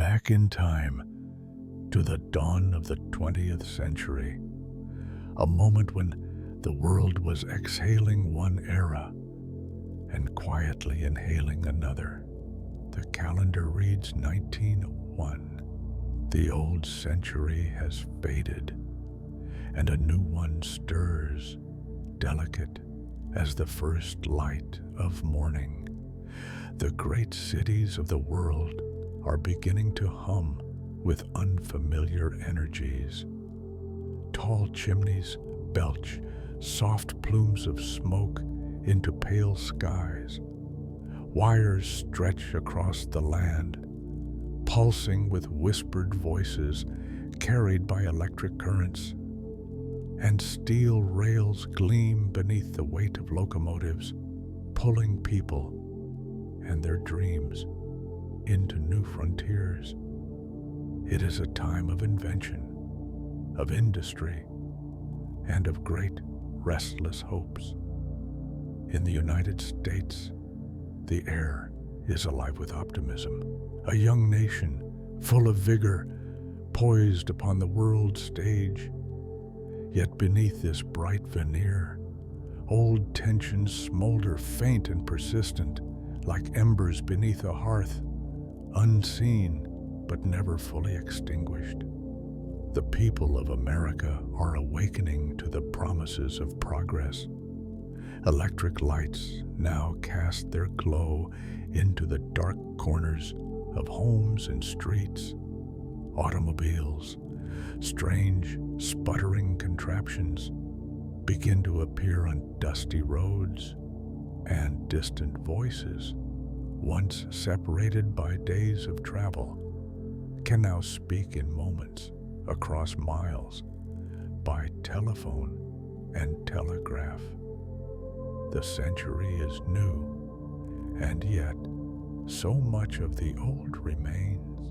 back in time to the dawn of the 20th century, a moment when the world was exhaling one era and quietly inhaling another. The calendar reads 1901. The old century has faded, and a new one stirs, delicate as the first light of morning. The great cities of the world are beginning to hum with unfamiliar energies. Tall chimneys belch soft plumes of smoke into pale skies. Wires stretch across the land, pulsing with whispered voices carried by electric currents, and steel rails gleam beneath the weight of locomotives, pulling people and their dreams into new frontiers. It is a time of invention, of industry, and of great restless hopes. In the United States, the air is alive with optimism. A young nation, full of vigor, poised upon the world stage. Yet beneath this bright veneer, old tensions smolder faint and persistent, like embers beneath a hearth, unseen but never fully extinguished. The people of America are awakening to the promises of progress. Electric lights now cast their glow into the dark corners of homes and streets. Automobiles, strange, sputtering contraptions, begin to appear on dusty roads, and distant voices, once separated by days of travel, can now speak in moments across miles by telephone and telegraph. The century is new, and yet so much of the old remains.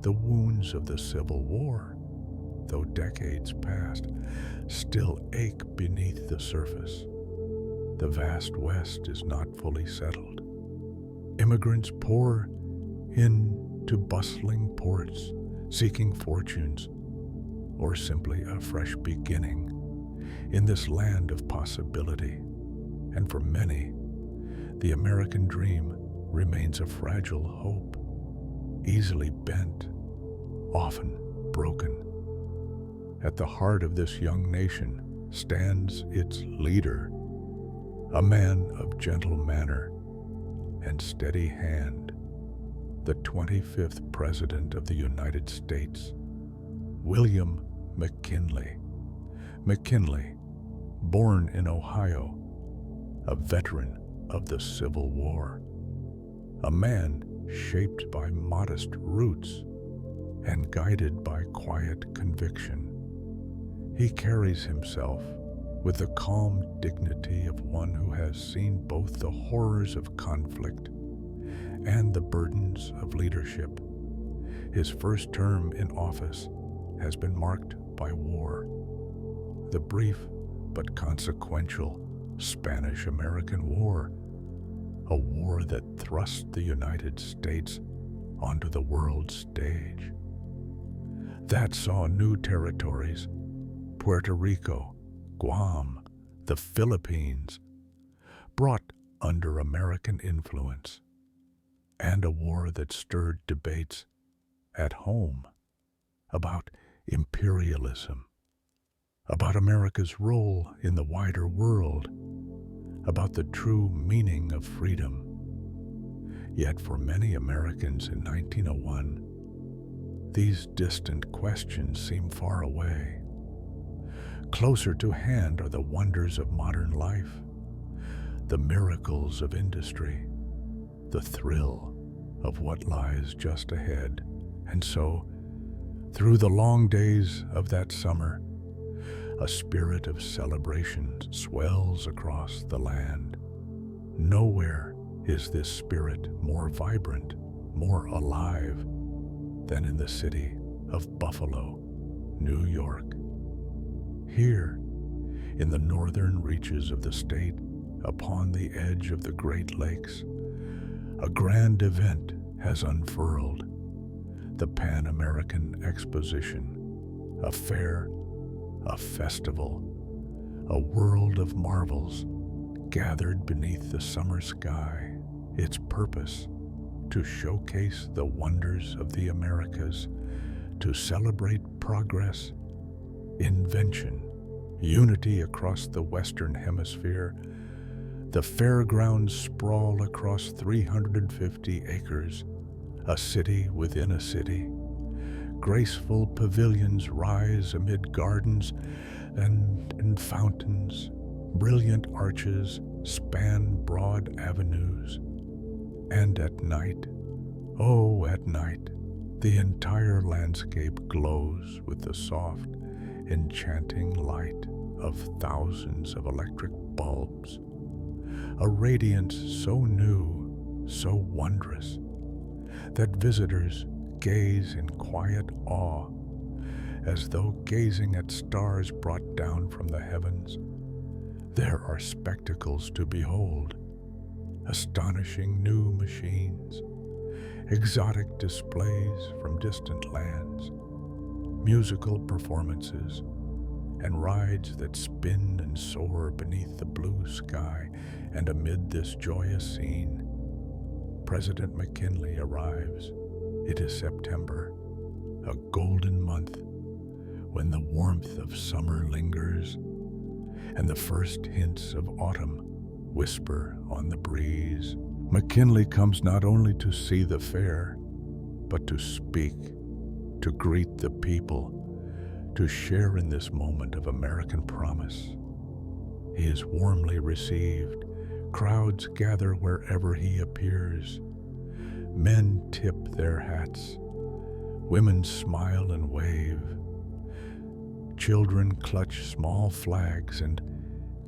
The wounds of the Civil War, though decades past, still ache beneath the surface. The vast West is not fully settled. Immigrants pour into bustling ports, seeking fortunes, or simply a fresh beginning in this land of possibility. And for many, the American dream remains a fragile hope, easily bent, often broken. At the heart of this young nation stands its leader, a man of gentle manner and steady hand, the 25th President of the United States, William McKinley. McKinley, born in Ohio, a veteran of the Civil War, a man shaped by modest roots and guided by quiet conviction. He carries himself with the calm dignity of one who has seen both the horrors of conflict and the burdens of leadership. His first term in office has been marked by war. The brief but consequential Spanish-American War, a war that thrust the United States onto the world stage. That saw new territories, Puerto Rico, Guam, the Philippines, brought under American influence, and a war that stirred debates at home about imperialism, about America's role in the wider world, about the true meaning of freedom. Yet for many Americans in 1901, these distant questions seem far away. Closer to hand are the wonders of modern life, the miracles of industry, the thrill of what lies just ahead. And so, through the long days of that summer, a spirit of celebration swells across the land. Nowhere is this spirit more vibrant, more alive than in the city of Buffalo, New York. Here, in the northern reaches of the state, upon the edge of the Great Lakes, a grand event has unfurled. the Pan-American Exposition, a fair, a festival, a world of marvels gathered beneath the summer sky, its purpose to showcase the wonders of the Americas, to celebrate progress, invention, unity across the Western Hemisphere. The fairgrounds sprawl across 350 acres, a city within a city. Graceful pavilions rise amid gardens and fountains. Brilliant arches span broad avenues. And at night, oh, at night, the entire landscape glows with the soft, enchanting light of thousands of electric bulbs. A radiance so new, so wondrous, that visitors gaze in quiet awe, as though gazing at stars brought down from the heavens. There are spectacles to behold, astonishing new machines, exotic displays from distant lands, musical performances, and rides that spin and soar beneath the blue sky. And amid this joyous scene, President McKinley arrives. It is September, a golden month, when the warmth of summer lingers, and the first hints of autumn whisper on the breeze. McKinley comes not only to see the fair, but to speak, to greet the people, to share in this moment of American promise. He is warmly received. Crowds gather wherever he appears. Men tip their hats. Women smile and wave. Children clutch small flags and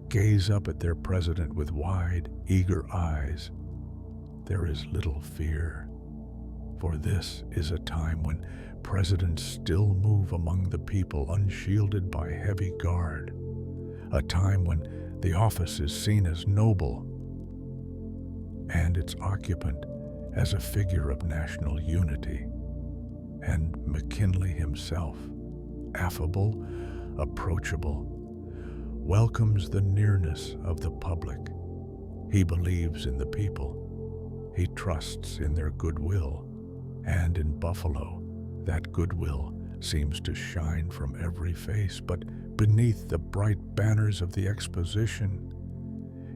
gaze up at their president with wide, eager eyes. There is little fear, for this is a time when presidents still move among the people unshielded by heavy guard, a time when the office is seen as noble and its occupant as a figure of national unity. And McKinley himself, affable, approachable, welcomes the nearness of the public. He believes in the people. He trusts in their goodwill. And in Buffalo, that goodwill seems to shine from every face. But beneath the bright banners of the exposition,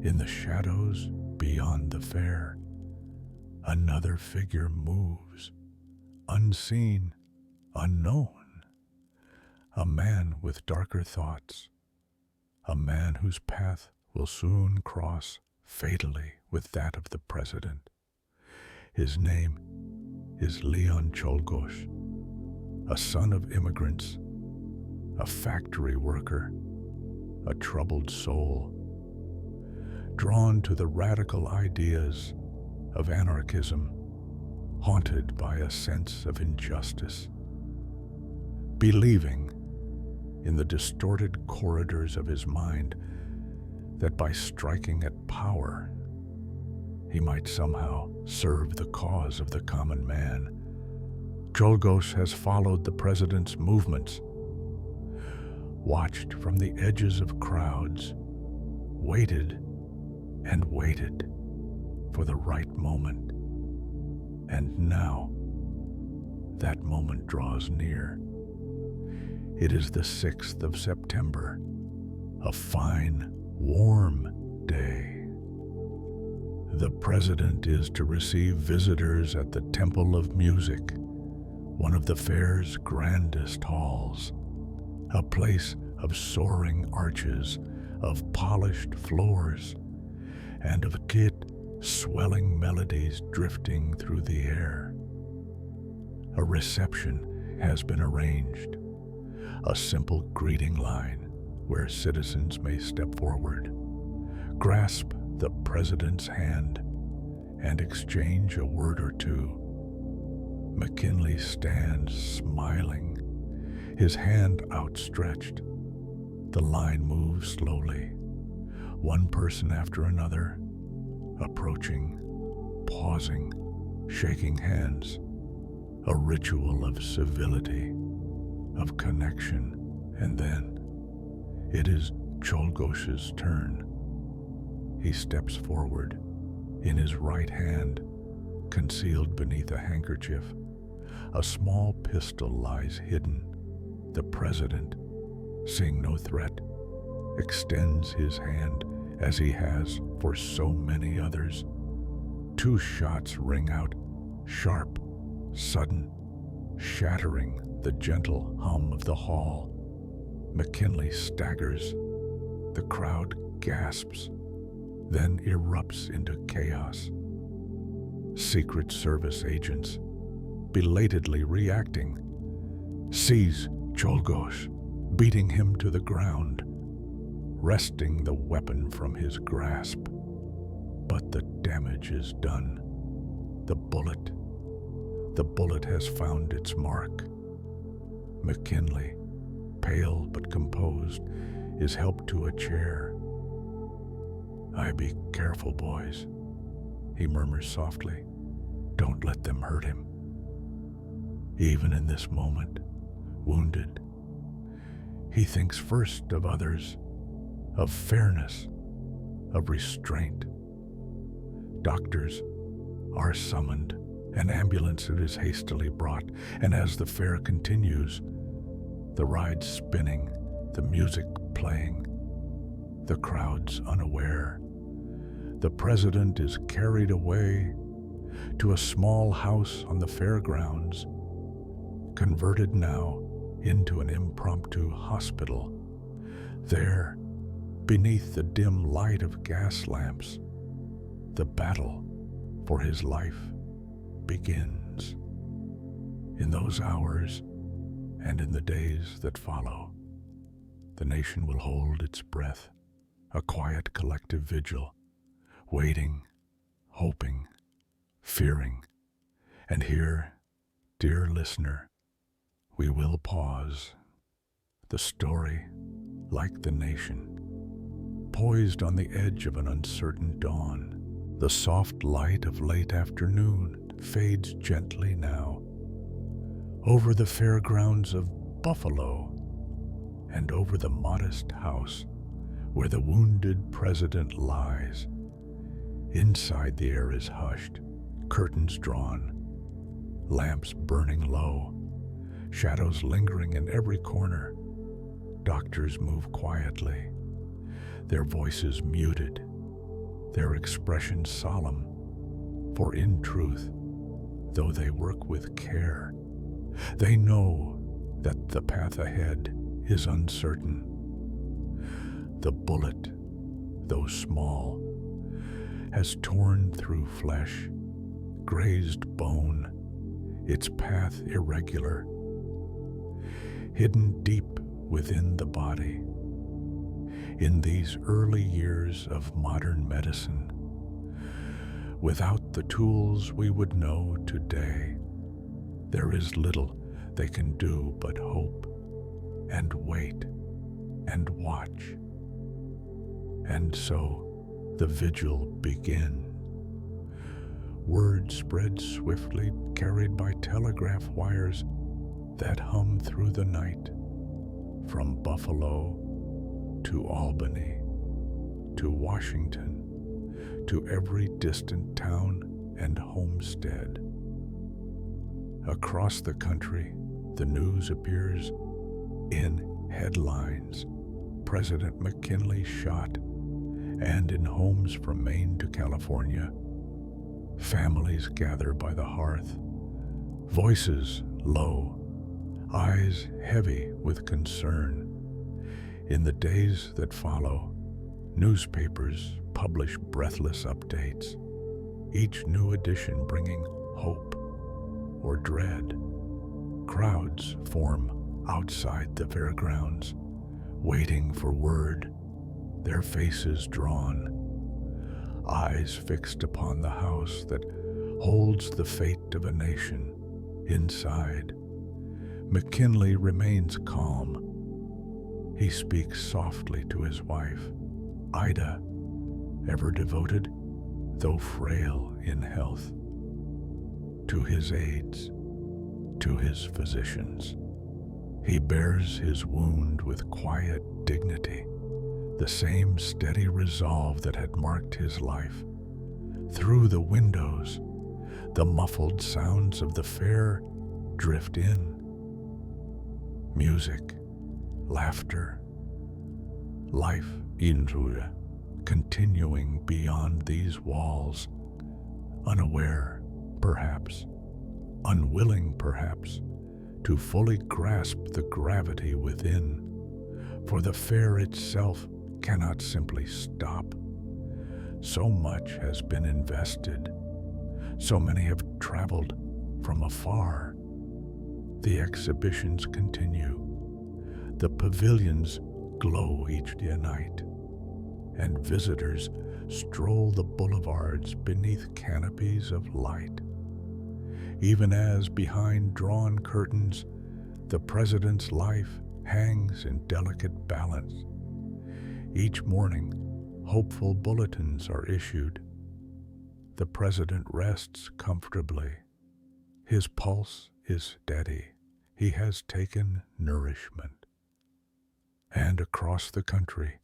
in the shadows beyond the fair, another figure moves, unseen, unknown. A man with darker thoughts, a man whose path will soon cross fatally with that of the president. His name is Leon Czolgosz, a son of immigrants, a factory worker, a troubled soul, drawn to the radical ideas of anarchism, haunted by a sense of injustice, believing in the distorted corridors of his mind that by striking at power, he might somehow serve the cause of the common man. Czolgosz has followed the president's movements, watched from the edges of crowds, waited and waited for the right moment. And now, that moment draws near. It is the 6th of September, a fine, warm day. The president is to receive visitors at the Temple of Music, one of the fair's grandest halls, a place of soaring arches, of polished floors, and of kit swelling melodies drifting through the air. A reception has been arranged, a simple greeting line where citizens may step forward, grasp the president's hand, and exchange a word or two. McKinley stands smiling, his hand outstretched. The line moves slowly, one person after another, approaching, pausing, shaking hands. a ritual of civility, of connection, and then it is Czolgosz's turn. He steps forward, in his right hand, concealed beneath a handkerchief. A small pistol lies hidden. The president, seeing no threat, extends his hand as he has for so many others. 2 shots ring out, sharp, sudden, shattering the gentle hum of the hall. McKinley staggers. The crowd gasps, then erupts into chaos. Secret Service agents, belatedly reacting, seize Czolgosz, beating him to the ground, wresting the weapon from his grasp. But the damage is done. The bullet has found its mark. McKinley, pale but composed, is helped to a chair. "I be careful, boys," he murmurs softly. "Don't let them hurt him." Even in this moment, wounded, he thinks first of others, of fairness, of restraint. Doctors are summoned, an ambulance is hastily brought, and as the fair continues, the ride spinning, the music playing, the crowds unaware, the president is carried away to a small house on the fairgrounds, converted now into an impromptu hospital. There, beneath the dim light of gas lamps, the battle for his life begins. In those hours and in the days that follow, the nation will hold its breath, a quiet collective vigil, waiting, hoping, fearing. And here, dear listener, we will pause. The story, like the nation, poised on the edge of an uncertain dawn. The soft light of late afternoon fades gently now over the fairgrounds of Buffalo and over the modest house where the wounded president lies. Inside, the air is hushed, curtains drawn, lamps burning low, shadows lingering in every corner. Doctors move quietly, their voices muted, their expression solemn, for in truth, though they work with care, they know that the path ahead is uncertain. The bullet, though small, has torn through flesh, grazed bone, its path irregular, hidden deep within the body. In these early years of modern medicine, without the tools we would know today, there is little they can do but hope and wait and watch. And so the vigil begins. Word spread swiftly, carried by telegraph wires that hum through the night, from Buffalo to Albany, to Washington, to every distant town and homestead. Across the country, the news appears in headlines. President McKinley shot, and in homes from Maine to California, families gather by the hearth, voices low, eyes heavy with concern. In the days that follow, newspapers publish breathless updates, each new edition bringing hope or dread. Crowds form outside the fairgrounds, waiting for word, their faces drawn, eyes fixed upon the house that holds the fate of a nation. Inside, McKinley remains calm. He speaks softly to his wife, Ida, ever devoted, though frail in health. To his aides, to his physicians. He bears his wound with quiet dignity, the same steady resolve that had marked his life. Through the windows, the muffled sounds of the fair drift in. Music, laughter, life inruhe, continuing beyond these walls, unaware, perhaps, unwilling, perhaps, to fully grasp the gravity within, for the fair itself cannot simply stop. So much has been invested, so many have traveled from afar. The exhibitions continue, the pavilions glow each night, and visitors stroll the boulevards beneath canopies of light. Even as behind drawn curtains, the president's life hangs in delicate balance. Each morning, hopeful bulletins are issued. The president rests comfortably. His pulse is steady. He has taken nourishment. And across the country,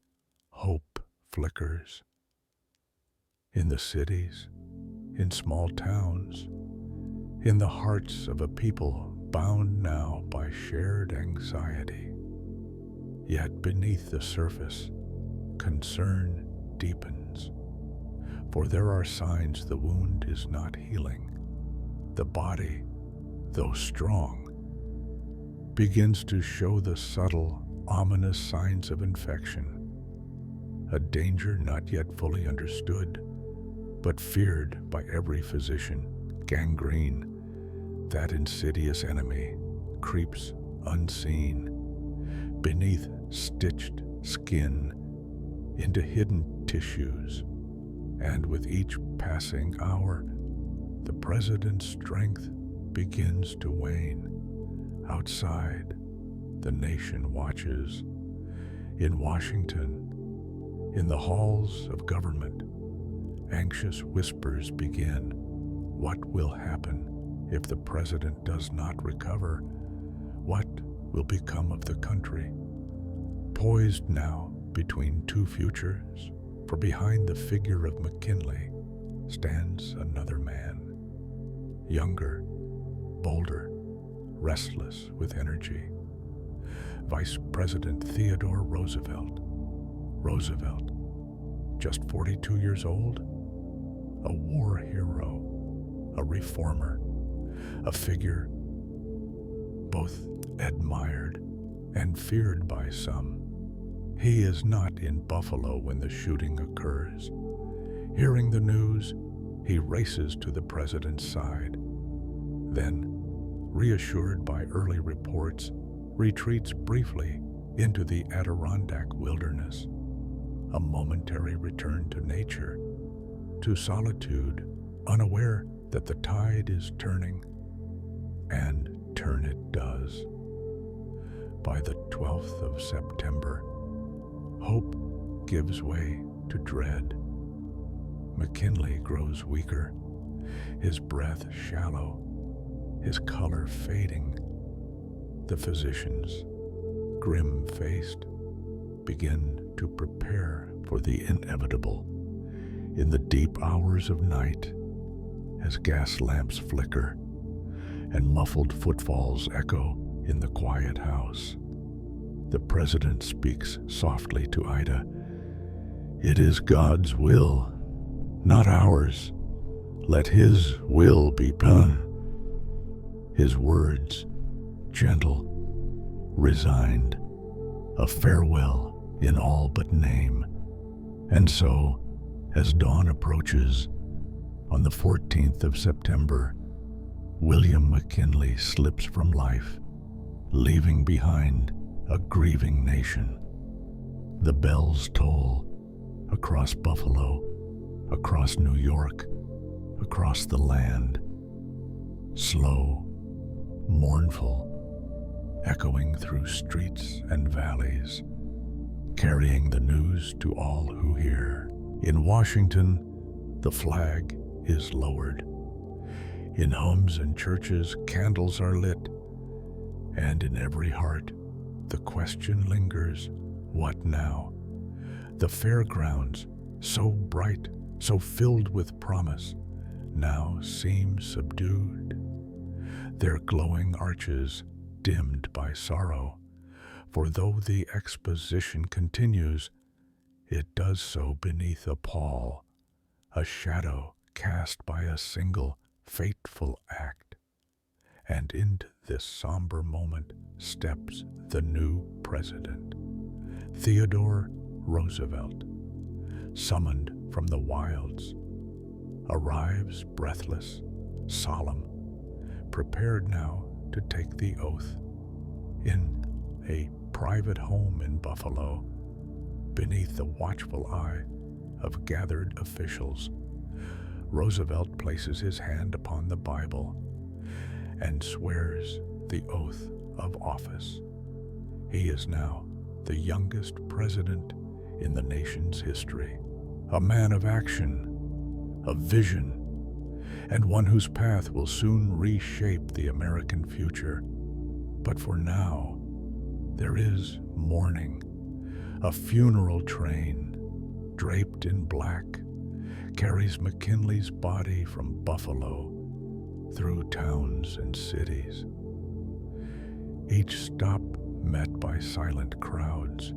hope flickers. In the cities, in small towns, in the hearts of a people bound now by shared anxiety. Yet beneath the surface, concern deepens, for there are signs the wound is not healing. The body, though strong, begins to show the subtle, ominous signs of infection, a danger not yet fully understood, but feared by every physician. Gangrene, that insidious enemy, creeps unseen, beneath stitched skin, into hidden tissues, and with each passing hour, the president's strength begins to wane. Outside, the nation watches. In Washington, in the halls of government, anxious whispers begin. What will happen if the president does not recover? What will become of the country? Poised now between two futures, for behind the figure of McKinley stands another man, younger, bolder, restless with energy. Vice President Theodore Roosevelt. Roosevelt, just 42 years old, a war hero, a reformer, a figure both admired and feared by some. He is not in Buffalo when the shooting occurs. Hearing the news, he races to the president's side. Then, reassured by early reports, retreats briefly into the Adirondack wilderness, a momentary return to nature, to solitude, unaware that the tide is turning, and turn it does. By the 12th of September, hope gives way to dread. McKinley grows weaker, his breath shallow, his color fading. The physicians, grim-faced, begin to prepare for the inevitable. In the deep hours of night, as gas lamps flicker and muffled footfalls echo in the quiet house, the president speaks softly to Ida. It is God's will, not ours. Let his will be done. His words, gentle, resigned, a farewell in all but name. And so, as dawn approaches, on the 14th of September, William McKinley slips from life, leaving behind a grieving nation. The bells toll across Buffalo, across New York, across the land, slow, mournful, echoing through streets and valleys, carrying the news to all who hear. In Washington, the flag is lowered. In homes and churches, candles are lit, and in every heart, the question lingers, what now? The fairgrounds, so bright, so filled with promise, now seem subdued, their glowing arches dimmed by sorrow. For though the exposition continues, it does so beneath a pall, a shadow cast by a single fateful act. And into this somber moment steps the new president, Theodore Roosevelt, summoned from the wilds, arrives breathless, solemn, prepared now to take the oath in a private home in Buffalo, beneath the watchful eye of gathered officials. Roosevelt places his hand upon the Bible and swears the oath of office. He is now the youngest president in the nation's history, a man of action, of vision, and one whose path will soon reshape the American future. But for now, there is mourning. A funeral train, draped in black, carries McKinley's body from Buffalo through towns and cities. Each stop met by silent crowds,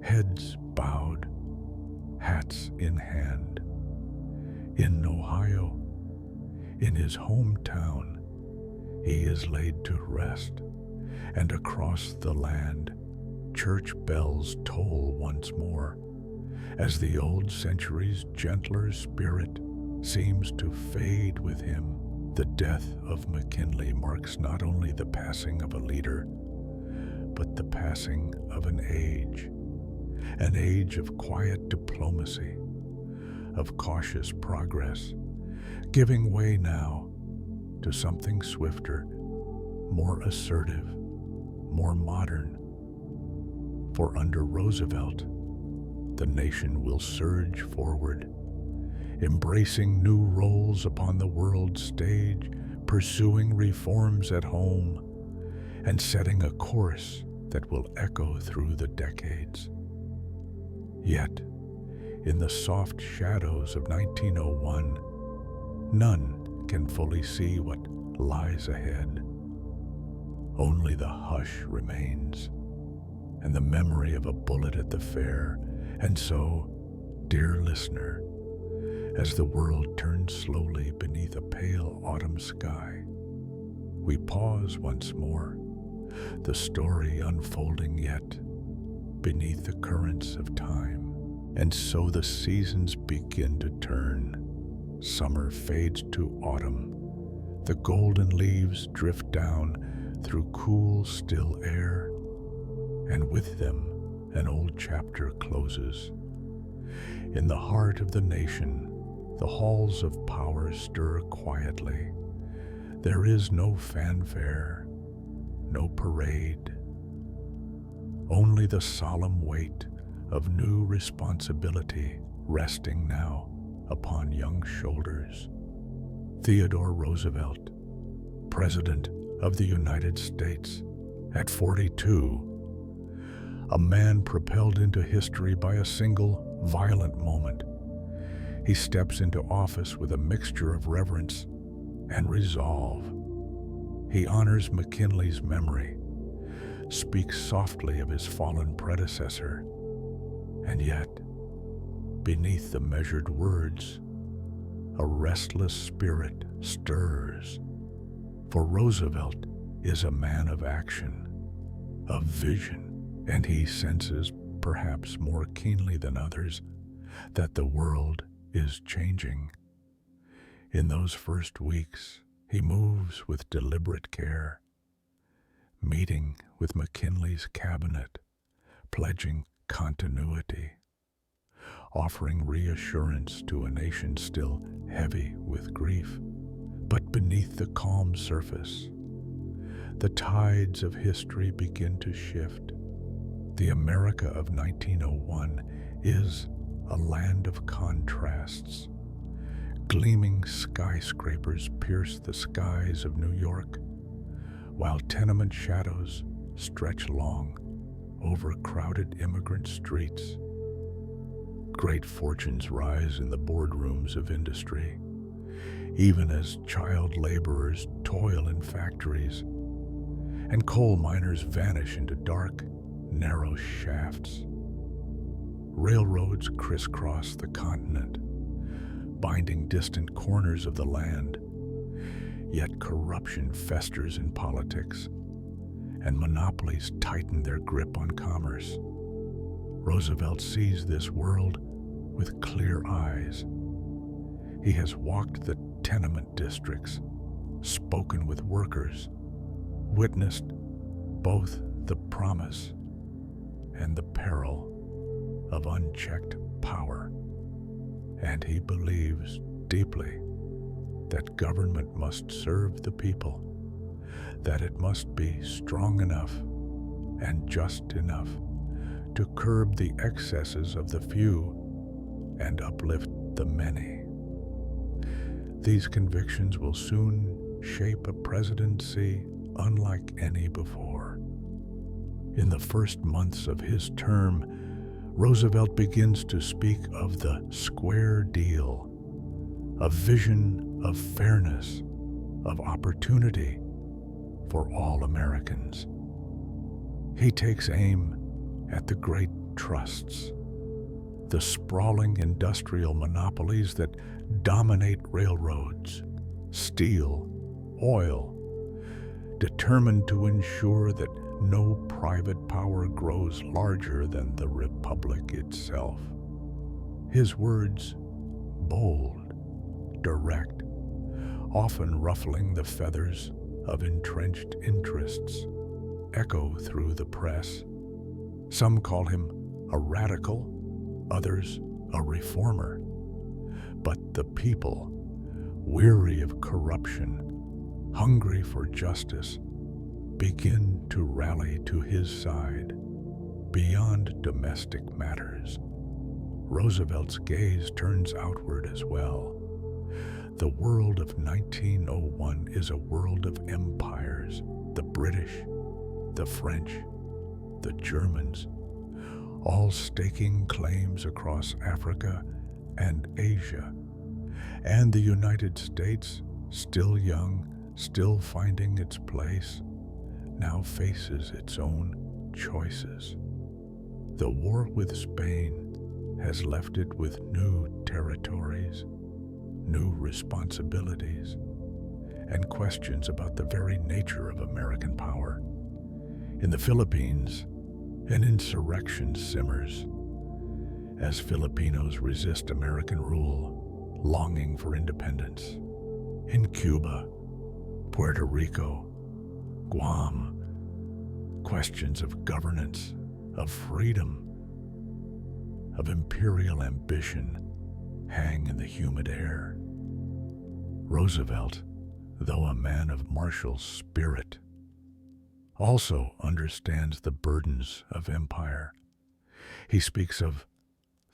heads bowed, hats in hand. In Ohio, in his hometown, he is laid to rest, and across the land, church bells toll once more, as the old century's gentler spirit seems to fade with him. The death of McKinley marks not only the passing of a leader, but the passing of an age of quiet diplomacy, of cautious progress, giving way now to something swifter, more assertive, more modern. For under Roosevelt, the nation will surge forward, embracing new roles upon the world stage, pursuing reforms at home, and setting a course that will echo through the decades. Yet, in the soft shadows of 1901, none can fully see what lies ahead. Only the hush remains, and the memory of a bullet at the fair. And so, dear listener, as the world turns slowly beneath a pale autumn sky, we pause once more, the story unfolding yet beneath the currents of time. And so the seasons begin to turn. Summer fades to autumn. The golden leaves drift down through cool, still air, and with them an old chapter closes. In the heart of the nation, the halls of power stir quietly. There is no fanfare, no parade, only the solemn weight of new responsibility resting now upon young shoulders. Theodore Roosevelt, President of the United States, at 42, a man propelled into history by a single violent moment. He steps into office with a mixture of reverence and resolve. He honors McKinley's memory, speaks softly of his fallen predecessor, and yet, beneath the measured words, a restless spirit stirs. For Roosevelt is a man of action, of vision, and he senses, perhaps more keenly than others, that the world is changing. In those first weeks, he moves with deliberate care, meeting with McKinley's cabinet, pledging continuity, offering reassurance to a nation still heavy with grief. But beneath the calm surface, the tides of history begin to shift. The America of 1901 is a land of contrasts. Gleaming skyscrapers pierce the skies of New York, while tenement shadows stretch long over crowded immigrant streets. Great fortunes rise in the boardrooms of industry, even as child laborers toil in factories, and coal miners vanish into dark, narrow shafts. Railroads crisscross the continent, binding distant corners of the land, yet corruption festers in politics, and monopolies tighten their grip on commerce. Roosevelt sees this world with clear eyes. He has walked the tenement districts, spoken with workers, witnessed both the promise and the peril of unchecked power. And he believes deeply that government must serve the people, that it must be strong enough and just enough to curb the excesses of the few and uplift the many. These convictions will soon shape a presidency unlike any before. In the first months of his term, Roosevelt begins to speak of the square deal, a vision of fairness, of opportunity for all Americans. He takes aim at the great trusts, the sprawling industrial monopolies that dominate railroads, steel, oil, determined to ensure that no private power grows larger than the republic itself. His words, bold, direct, often ruffling the feathers of entrenched interests, echo through the press. Some call him a radical, others a reformer. But the people, weary of corruption, hungry for justice, begin to rally to his side. Beyond domestic matters, Roosevelt's gaze turns outward as well. The world of 1901 is a world of empires, the British, the French, the Germans, all staking claims across Africa and Asia, and the United States, still young, still finding its place, now faces its own choices. The war with Spain has left it with new territories, new responsibilities, and questions about the very nature of American power. In the Philippines, an insurrection simmers as Filipinos resist American rule, longing for independence. In Cuba, Puerto Rico, Guam, questions of governance, of freedom, of imperial ambition hang in the humid air. Roosevelt, though a man of martial spirit, also understands the burdens of empire. He speaks of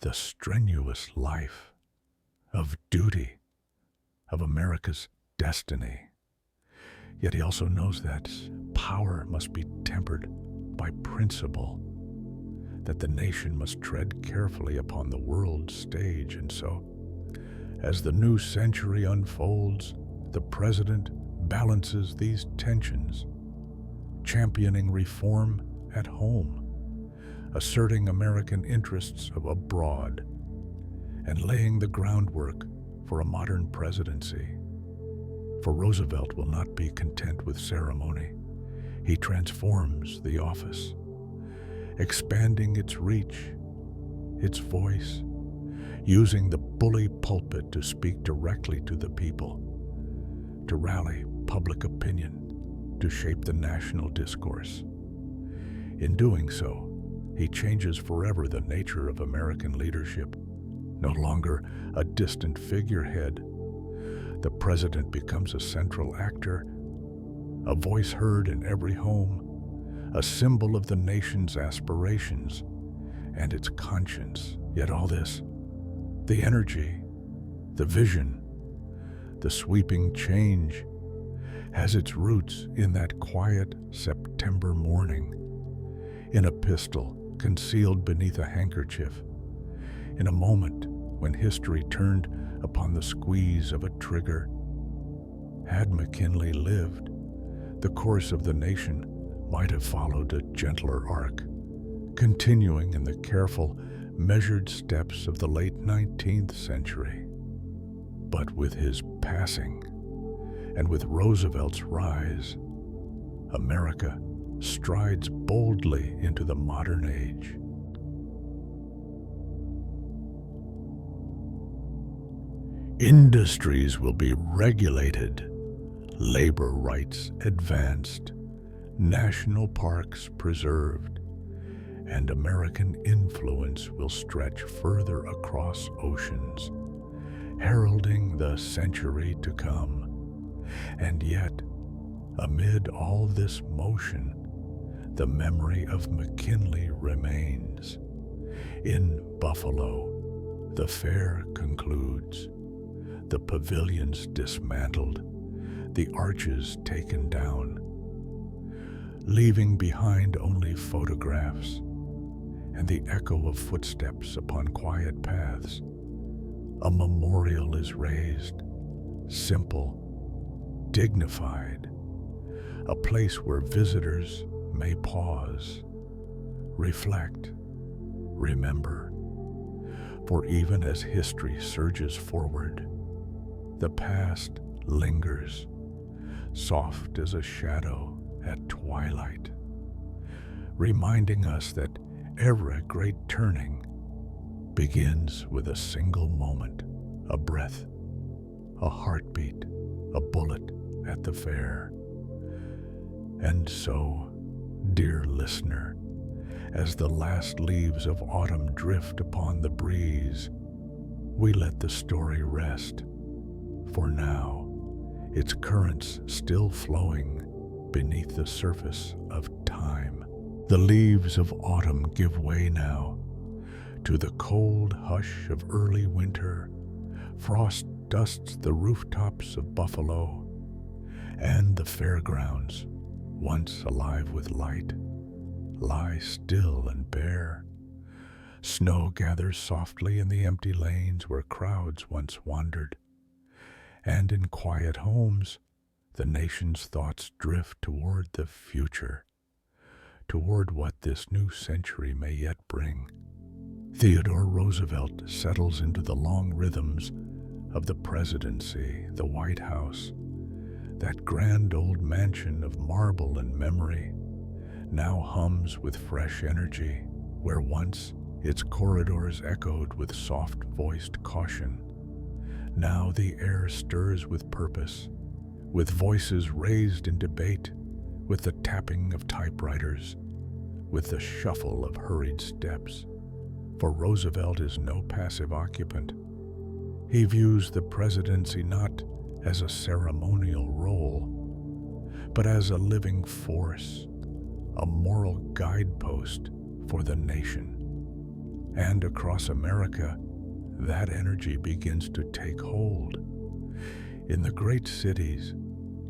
the strenuous life, of duty, of America's destiny. Yet he also knows that power must be tempered by principle, that the nation must tread carefully upon the world stage. And so, as the new century unfolds, the president balances these tensions, championing reform at home, asserting American interests abroad, and laying the groundwork for a modern presidency. For Roosevelt will not be content with ceremony. He transforms the office, expanding its reach, its voice, using the bully pulpit to speak directly to the people, to rally public opinion, to shape the national discourse. In doing so, he changes forever the nature of American leadership. No longer a distant figurehead, the president becomes a central actor, a voice heard in every home, a symbol of the nation's aspirations and its conscience. Yet all this, the energy, the vision, the sweeping change, has its roots in that quiet September morning, in a pistol concealed beneath a handkerchief, in a moment when history turned upon the squeeze of a trigger. Had McKinley lived, the course of the nation might have followed a gentler arc, continuing in the careful, measured steps of the late 19th century. But with his passing, and with Roosevelt's rise, America strides boldly into the modern age. Industries will be regulated, labor rights advanced, national parks preserved, and American influence will stretch further across oceans, heralding the century to come. And yet, amid all this motion, the memory of McKinley remains. In Buffalo, the fair concludes, the pavilions dismantled, the arches taken down, leaving behind only photographs and the echo of footsteps upon quiet paths. A memorial is raised, simple, dignified, a place where visitors may pause, reflect, remember. For even as history surges forward, the past lingers, soft as a shadow at twilight, reminding us that every great turning begins with a single moment, a breath, a heartbeat, a bullet at the fair. And so, dear listener, as the last leaves of autumn drift upon the breeze, we let the story rest. For now, its currents still flowing beneath the surface of time. The leaves of autumn give way now to the cold hush of early winter. Frost dusts the rooftops of Buffalo, and the fairgrounds, once alive with light, lie still and bare. Snow gathers softly in the empty lanes where crowds once wandered, and in quiet homes, the nation's thoughts drift toward the future, toward what this new century may yet bring. Theodore Roosevelt settles into the long rhythms of the presidency, the White House, that grand old mansion of marble and memory, now hums with fresh energy, where once its corridors echoed with soft-voiced caution. Now the air stirs with purpose, with voices raised in debate, with the tapping of typewriters, with the shuffle of hurried steps. For Roosevelt is no passive occupant. He views the presidency not as a ceremonial role, but as a living force, a moral guidepost for the nation. And across America, that energy begins to take hold. In the great cities,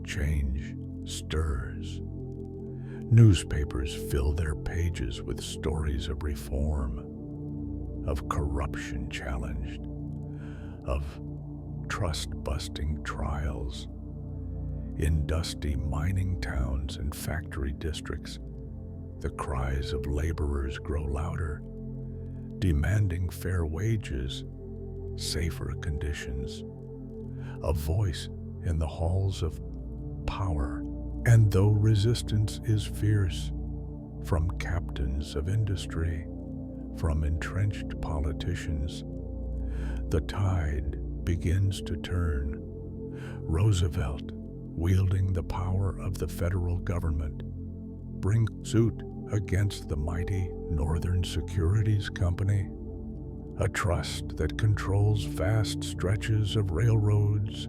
change stirs. Newspapers fill their pages with stories of reform, of corruption challenged, of trust-busting trials. In dusty mining towns and factory districts, the cries of laborers grow louder, demanding fair wages, safer conditions, a voice in the halls of power. And though resistance is fierce, from captains of industry, from entrenched politicians, the tide begins to turn. Roosevelt, wielding the power of the federal government, brings suit against the mighty Northern Securities Company, a trust that controls vast stretches of railroads,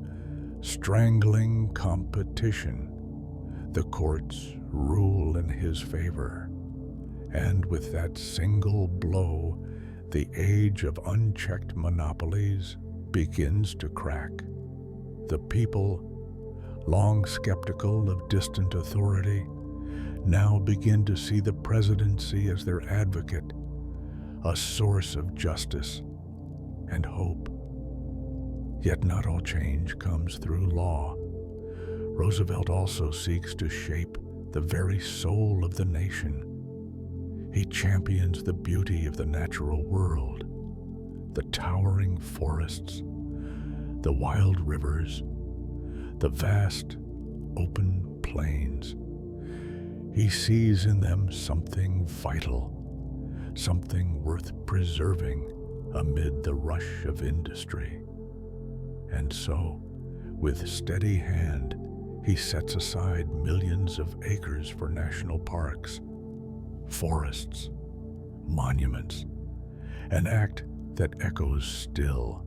strangling competition. The courts rule in his favor, and with that single blow, the age of unchecked monopolies begins to crack. the people, long skeptical of distant authority, now begin to see the presidency as their advocate, a source of justice and hope. Yet not all change comes through law. Roosevelt also seeks to shape the very soul of the nation. He champions the beauty of the natural world, the towering forests, the wild rivers, the vast open plains. He sees in them something vital, something worth preserving amid the rush of industry. And so, with steady hand, he sets aside millions of acres for national parks, forests, monuments, an act that echoes still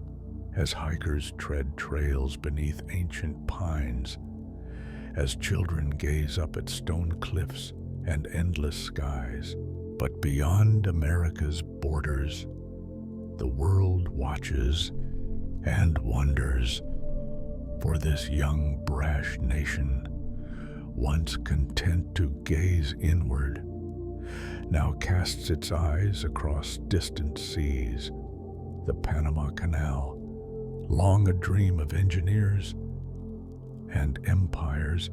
as hikers tread trails beneath ancient pines, as children gaze up at stone cliffs and endless skies. But beyond America's borders, the world watches and wonders, for this young, brash nation, once content to gaze inward, now casts its eyes across distant seas. The Panama Canal, long a dream of engineers and empires,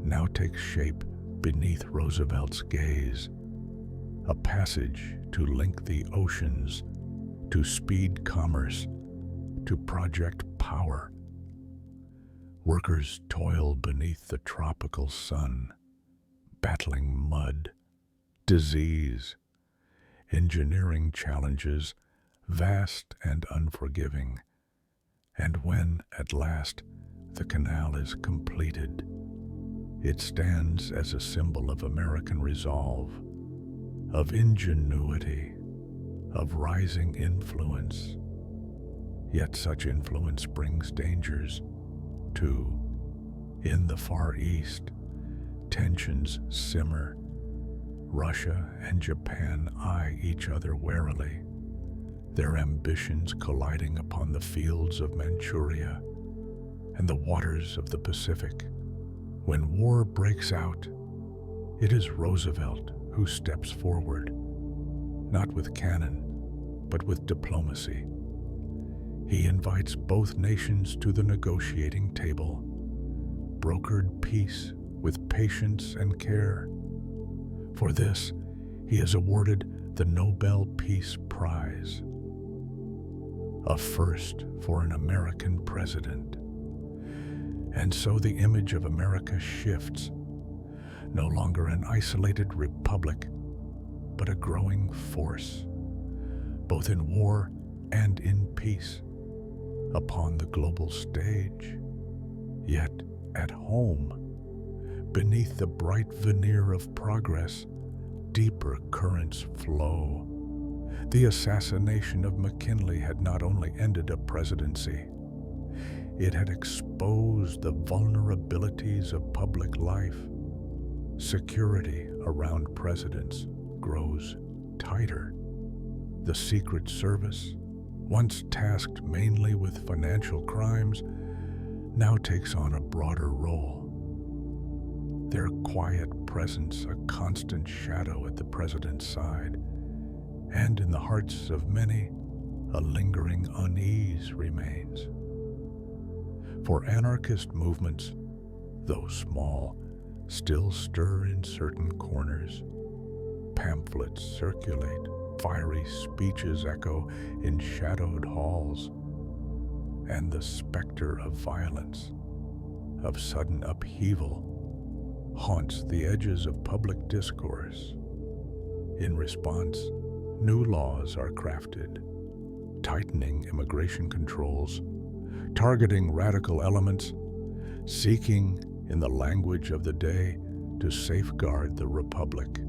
now takes shape beneath Roosevelt's gaze, a passage to link the oceans, to speed commerce, to project power. Workers toil beneath the tropical sun, battling mud, disease, engineering challenges vast and unforgiving. And when, at last, the canal is completed, it stands as a symbol of American resolve, of ingenuity, of rising influence. Yet such influence brings dangers, too. In the Far East, tensions simmer. Russia and Japan eye each other warily, their ambitions colliding upon the fields of Manchuria and the waters of the Pacific. When war breaks out, it is Roosevelt who steps forward, not with cannon, but with diplomacy. He invites both nations to the negotiating table, brokered peace with patience and care. For this, he is awarded the Nobel Peace Prize, a first for an American president. And so the image of America shifts, no longer an isolated republic, but a growing force, both in war and in peace, upon the global stage. Yet at home, beneath the bright veneer of progress, deeper currents flow. The assassination of McKinley had not only ended a presidency, it had exposed the vulnerabilities of public life. Security around presidents grows tighter. The Secret Service, once tasked mainly with financial crimes, now takes on a broader role. Their quiet presence a constant shadow at the president's side, and in the hearts of many, a lingering unease remains. For anarchist movements, though small, still stir in certain corners. Pamphlets circulate, fiery speeches echo in shadowed halls, and the specter of violence, of sudden upheaval, haunts the edges of public discourse. In response, new laws are crafted, tightening immigration controls, targeting radical elements, seeking, in the language of the day, to safeguard the republic.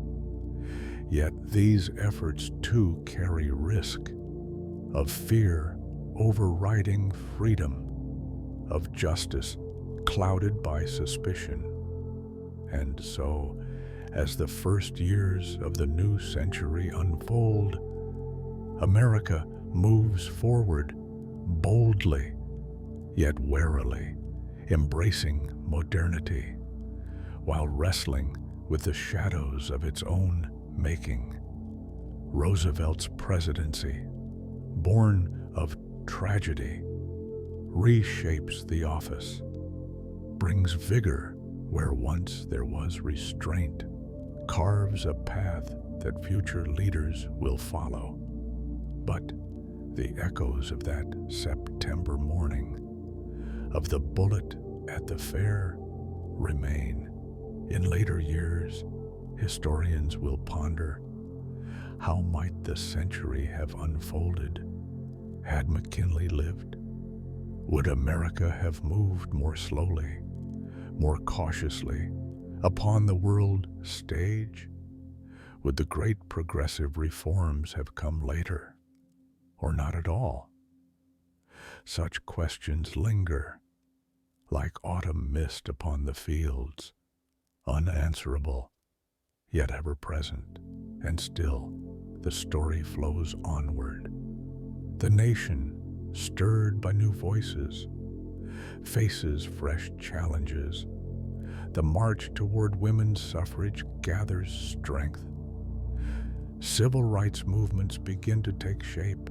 Yet these efforts too carry risk of fear overriding freedom, of justice clouded by suspicion. And so, as the first years of the new century unfold, America moves forward boldly, yet warily, embracing modernity, while wrestling with the shadows of its own making. Roosevelt's presidency, born of tragedy, reshapes the office, brings vigor where once there was restraint, carves a path that future leaders will follow. But the echoes of that September morning, of the bullet at the fair, remain. In later years, historians will ponder, how might the century have unfolded had McKinley lived? Would America have moved more slowly, more cautiously, upon the world stage? Would the great progressive reforms have come later, or not at all? Such questions linger, like autumn mist upon the fields, unanswerable, yet ever present, and still the story flows onward. The nation, stirred by new voices, faces fresh challenges. The march toward women's suffrage gathers strength. Civil rights movements begin to take shape.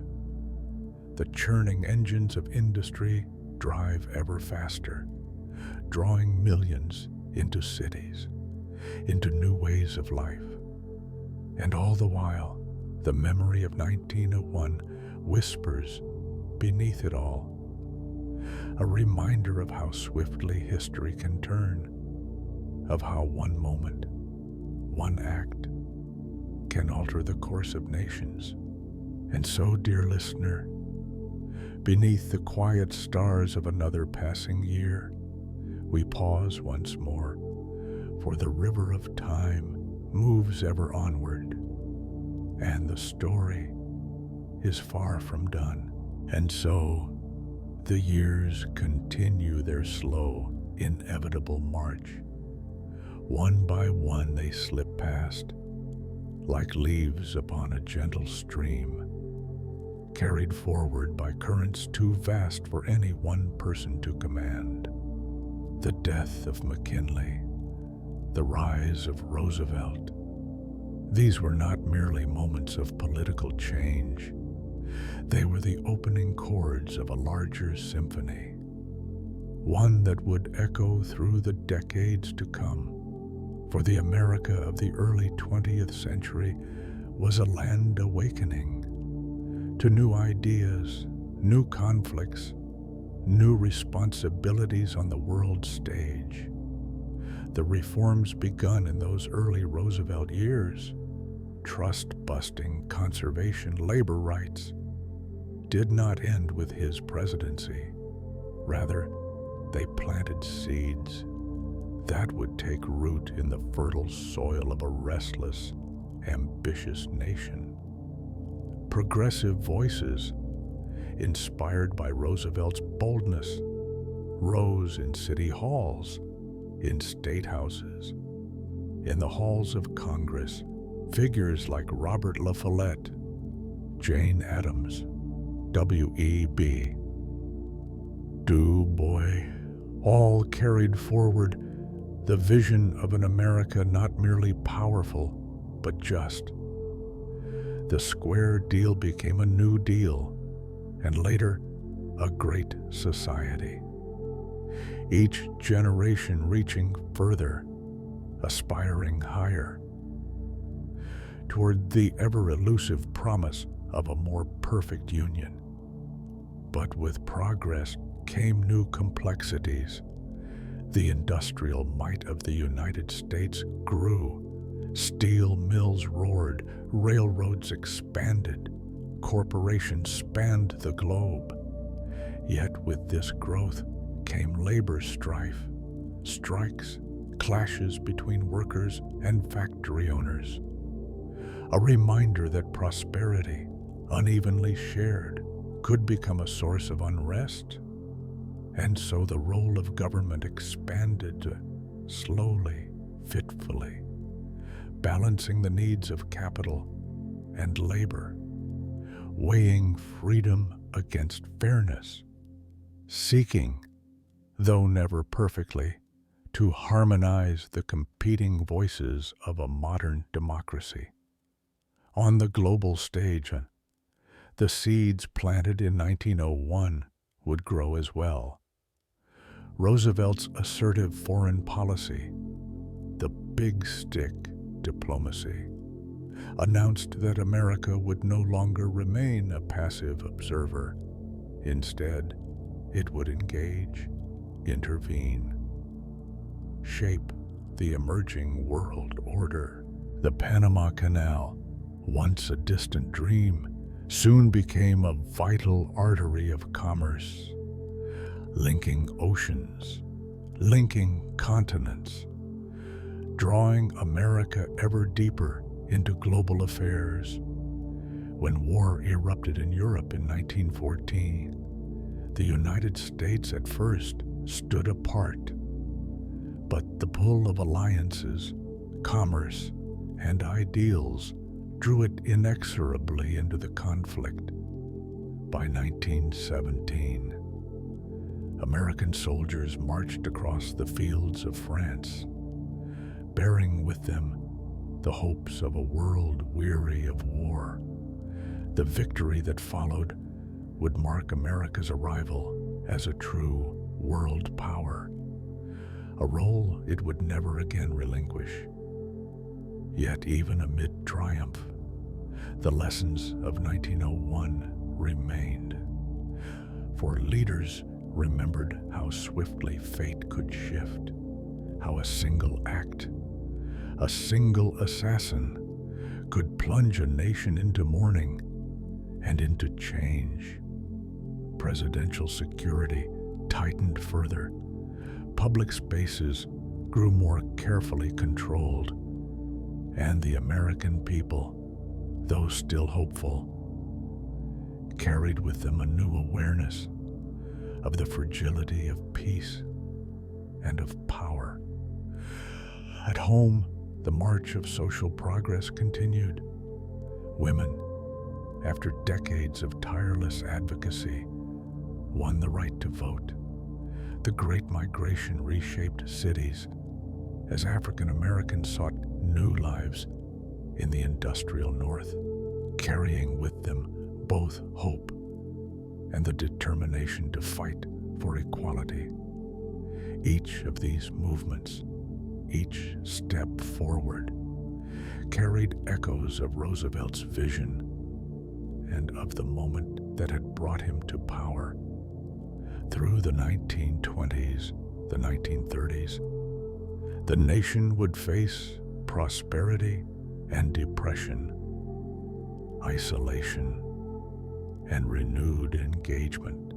The churning engines of industry drive ever faster, drawing millions into cities, into new ways of life. And all the while, the memory of 1901 whispers beneath it all, a reminder of how swiftly history can turn, of how one moment, one act, can alter the course of nations. And so, dear listener, beneath the quiet stars of another passing year, we pause once more, for the river of time moves ever onward, and the story is far from done. And so, the years continue their slow, inevitable march. One by one they slip past, like leaves upon a gentle stream, carried forward by currents too vast for any one person to command. The death of McKinley, the rise of Roosevelt, these were not merely moments of political change. They were the opening chords of a larger symphony, one that would echo through the decades to come. For the America of the early 20th century was a land awakening to new ideas, new conflicts, new responsibilities on the world stage. The reforms begun in those early Roosevelt years, trust-busting, conservation, labor rights, did not end with his presidency. Rather, they planted seeds that would take root in the fertile soil of a restless, ambitious nation. Progressive voices, inspired by Roosevelt's boldness, rose in city halls, in state houses, in the halls of Congress. Figures like Robert La Follette, Jane Addams, W.E.B. Du Bois, all carried forward the vision of an America not merely powerful, but just. The Square Deal became a New Deal, and later, a Great Society. Each generation reaching further, aspiring higher, toward the ever-elusive promise of a more perfect union. But with progress came new complexities. The industrial might of the United States grew. Steel mills roared, railroads expanded, corporations spanned the globe. Yet with this growth came labor strife, strikes, clashes between workers and factory owners. A reminder that prosperity, unevenly shared, could become a source of unrest. And so the role of government expanded slowly, fitfully, balancing the needs of capital and labor, weighing freedom against fairness, seeking, though never perfectly, to harmonize the competing voices of a modern democracy. On the global stage, the seeds planted in 1901 would grow as well. Roosevelt's assertive foreign policy, the big stick diplomacy, announced that America would no longer remain a passive observer. Instead, it would engage, intervene, shape the emerging world order. The Panama Canal, once a distant dream, soon became a vital artery of commerce, linking oceans, linking continents, drawing America ever deeper into global affairs. When war erupted in Europe in 1914, the United States at first stood apart, but the pull of alliances, commerce, and ideals drew it inexorably into the conflict. By 1917, American soldiers marched across the fields of France, bearing with them the hopes of a world weary of war. The victory that followed would mark America's arrival as a true world power, a role it would never again relinquish. Yet even amid triumph, the lessons of 1901 remained. For leaders remembered how swiftly fate could shift, how a single act, a single assassin, could plunge a nation into mourning and into change. Presidential security tightened further. Public spaces grew more carefully controlled, and the American people, though still hopeful, carried with them a new awareness of the fragility of peace and of power. At home, the march of social progress continued. Women, after decades of tireless advocacy, won the right to vote. The Great Migration reshaped cities as African Americans sought new lives in the industrial North, carrying with them both hope and the determination to fight for equality. Each of these movements, each step forward, carried echoes of Roosevelt's vision and of the moment that had brought him to power. Through the 1920s, the 1930s, the nation would face prosperity and depression, isolation, and renewed engagement.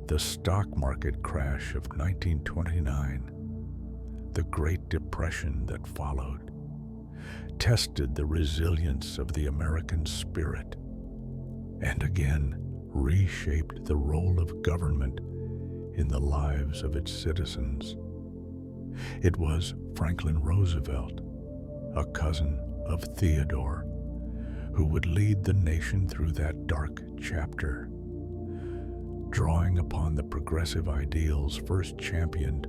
The stock market crash of 1929, the Great Depression that followed, tested the resilience of the American spirit and again reshaped the role of government in the lives of its citizens. It was Franklin Roosevelt, a cousin of Theodore, who would lead the nation through that dark chapter, drawing upon the progressive ideals first championed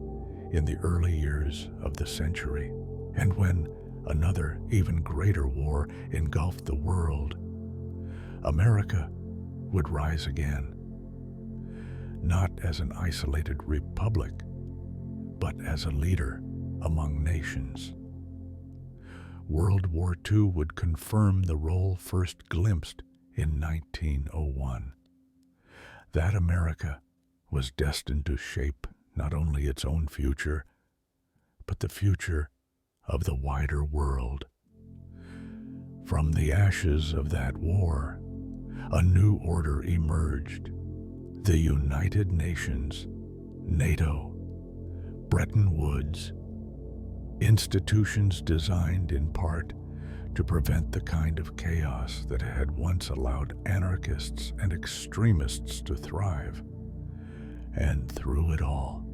in the early years of the century. And when another, even greater war engulfed the world, America would rise again, not as an isolated republic, but as a leader among nations. World War II would confirm the role first glimpsed in 1901. That America was destined to shape not only its own future, but the future of the wider world. From the ashes of that war, a new order emerged. The United Nations, NATO, Bretton Woods, institutions designed in part to prevent the kind of chaos that had once allowed anarchists and extremists to thrive. And through it all,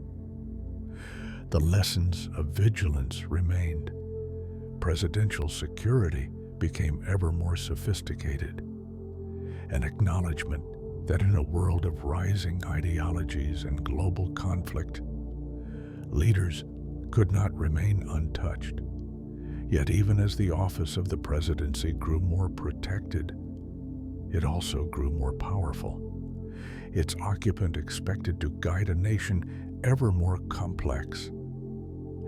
the lessons of vigilance remained. Presidential security became ever more sophisticated, an acknowledgement that in a world of rising ideologies and global conflict, leaders could not remain untouched. Yet even as the office of the presidency grew more protected, it also grew more powerful. Its occupant expected to guide a nation ever more complex,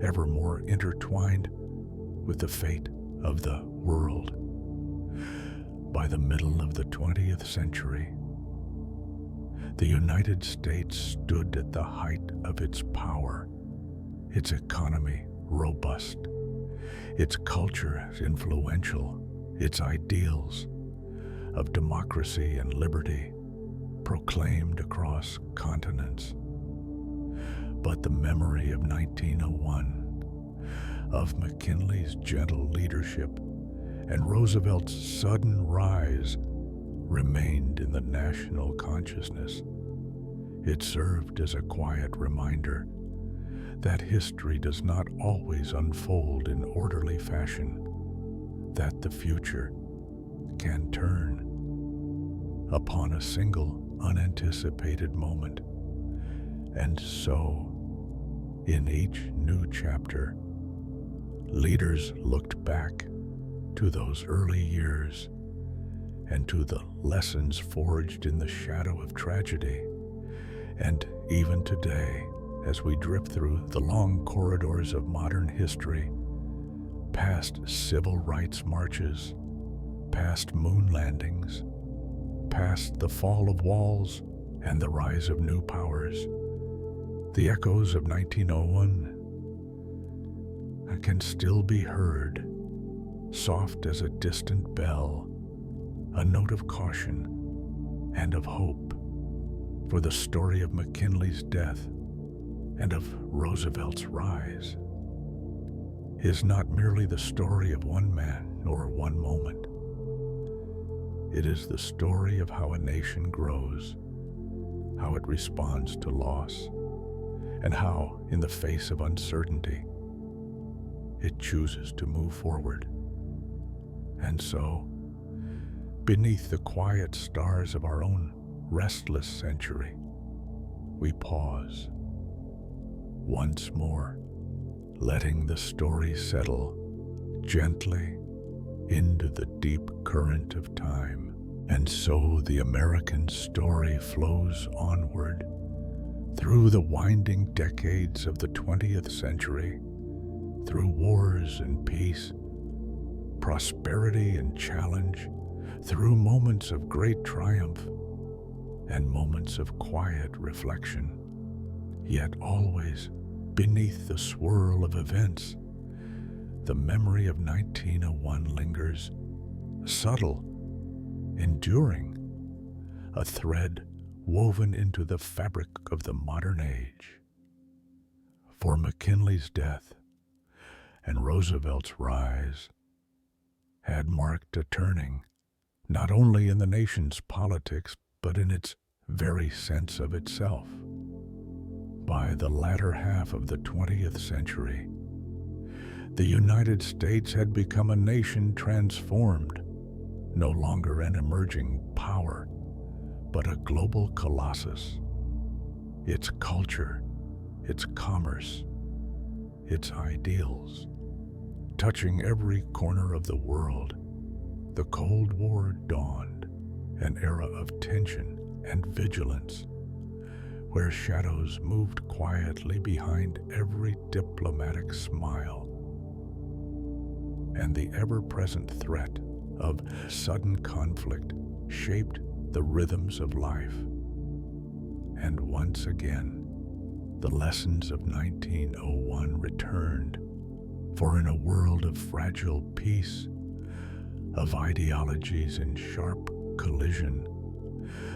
ever more intertwined with the fate of the world. By the middle of the 20th century, the United States stood at the height of its power, its economy robust, its culture influential, its ideals of democracy and liberty proclaimed across continents. But the memory of 1901, of McKinley's gentle leadership and Roosevelt's sudden rise, remained in the national consciousness. It served as a quiet reminder that history does not always unfold in orderly fashion, that the future can turn upon a single unanticipated moment. And so, in each new chapter, leaders looked back to those early years and to the lessons forged in the shadow of tragedy. And even today, as we drift through the long corridors of modern history, past civil rights marches, past moon landings, past the fall of walls and the rise of new powers, the echoes of 1901 can still be heard, soft as a distant bell, a note of caution and of hope. For the story of McKinley's death and of Roosevelt's rise is not merely the story of one man or one moment. It is the story of how a nation grows, how it responds to loss, and how, in the face of uncertainty, it chooses to move forward. And so, beneath the quiet stars of our own restless century, we pause once more, letting the story settle gently into the deep current of time. And so the American story flows onward through the winding decades of the 20th century, through wars and peace, prosperity and challenge, through moments of great triumph and moments of quiet reflection. Yet always, beneath the swirl of events, the memory of 1901 lingers, subtle, enduring, a thread woven into the fabric of the modern age. For McKinley's death and Roosevelt's rise had marked a turning, not only in the nation's politics, but in its very sense of itself. By the latter half of the 20th century, the United States had become a nation transformed, no longer an emerging power, but a global colossus. Its culture, its commerce, its ideals, touching every corner of the world. The Cold War dawned, an era of tension and vigilance, where shadows moved quietly behind every diplomatic smile. And the ever-present threat of sudden conflict shaped the rhythms of life. And once again, the lessons of 1901 returned, for in a world of fragile peace, of ideologies in sharp collision,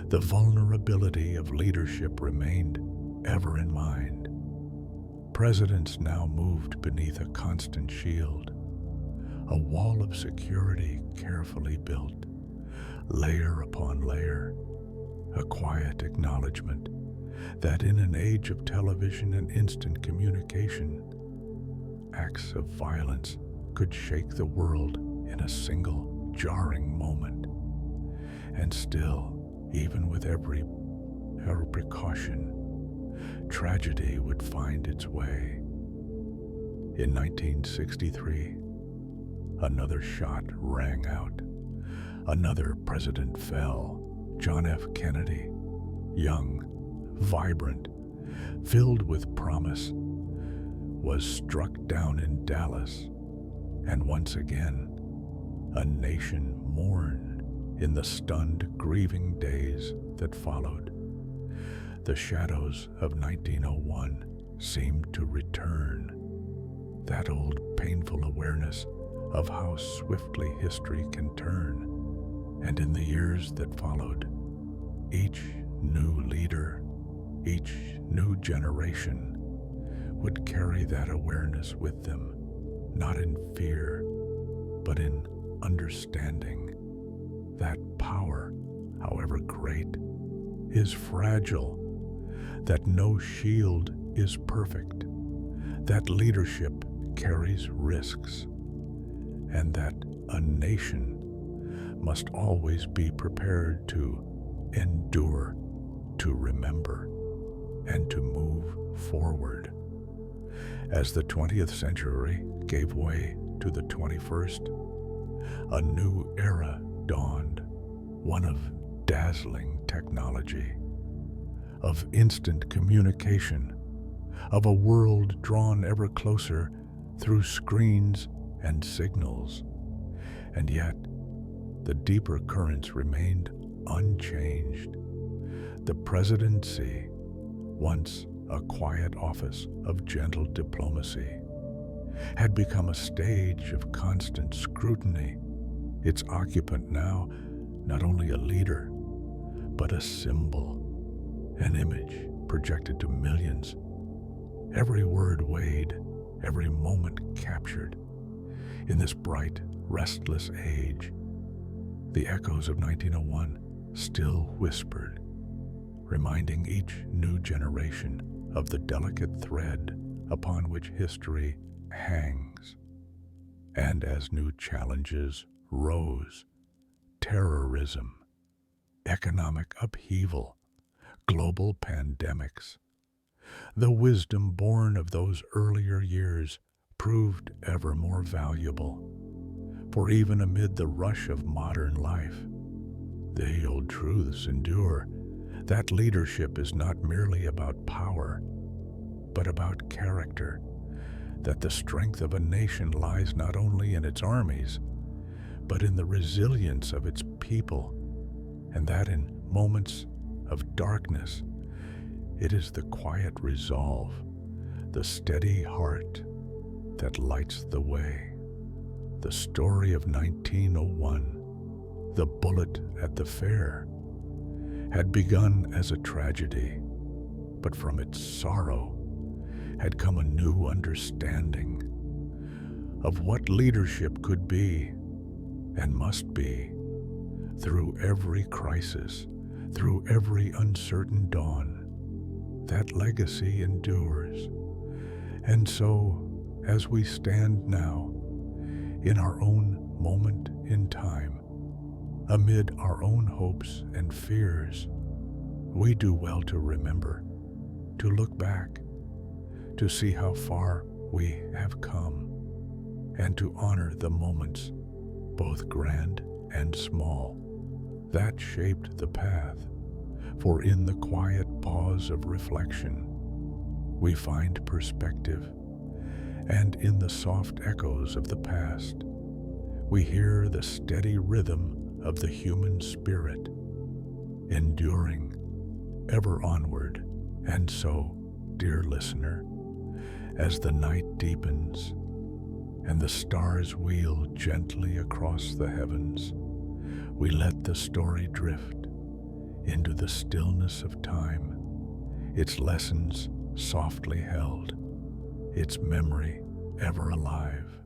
the vulnerability of leadership remained ever in mind. Presidents now moved beneath a constant shield, a wall of security carefully built, layer upon layer, a quiet acknowledgement that in an age of television and instant communication, acts of violence could shake the world in a single jarring moment. And still, even with every precaution, tragedy would find its way. In 1963, another shot rang out. Another president fell. John F. Kennedy, young, vibrant, filled with promise, was struck down in Dallas, and once again, a nation mourned in the stunned, grieving days that followed. The shadows of 1901 seemed to return, that old painful awareness of how swiftly history can turn. And in the years that followed, each new leader, each new generation would carry that awareness with them, not in fear, but in understanding that power, however great, is fragile, that no shield is perfect, that leadership carries risks, and that a nation must always be prepared to endure, to remember, and to move forward. As the 20th century gave way to the 21st, a new era dawned, one of dazzling technology, of instant communication, of a world drawn ever closer through screens and signals. And yet, the deeper currents remained unchanged. The presidency, once a quiet office of gentle diplomacy, had become a stage of constant scrutiny, its occupant now not only a leader, but a symbol, an image projected to millions. Every word weighed, every moment captured. In this bright, restless age, the echoes of 1901 still whispered, reminding each new generation of the delicate thread upon which history hangs. And as new challenges rose, terrorism, economic upheaval, global pandemics, the wisdom born of those earlier years proved ever more valuable. For even amid the rush of modern life, the old truths endure, that leadership is not merely about power, but about character, that the strength of a nation lies not only in its armies, but in the resilience of its people, and that in moments of darkness, it is the quiet resolve, the steady heart that lights the way. The story of 1901, the bullet at the fair, had begun as a tragedy, but from its sorrow had come a new understanding of what leadership could be and must be. Through every crisis, through every uncertain dawn, that legacy endures. And so, as we stand now, in our own moment in time, amid our own hopes and fears, we do well to remember, to look back, to see how far we have come, and to honor the moments, both grand and small, that shaped the path. For in the quiet pause of reflection, we find perspective, and in the soft echoes of the past, we hear the steady rhythm of the human spirit, enduring, ever onward. And so, dear listener, as the night deepens and the stars wheel gently across the heavens, we let the story drift into the stillness of time, its lessons softly held, its memory ever alive.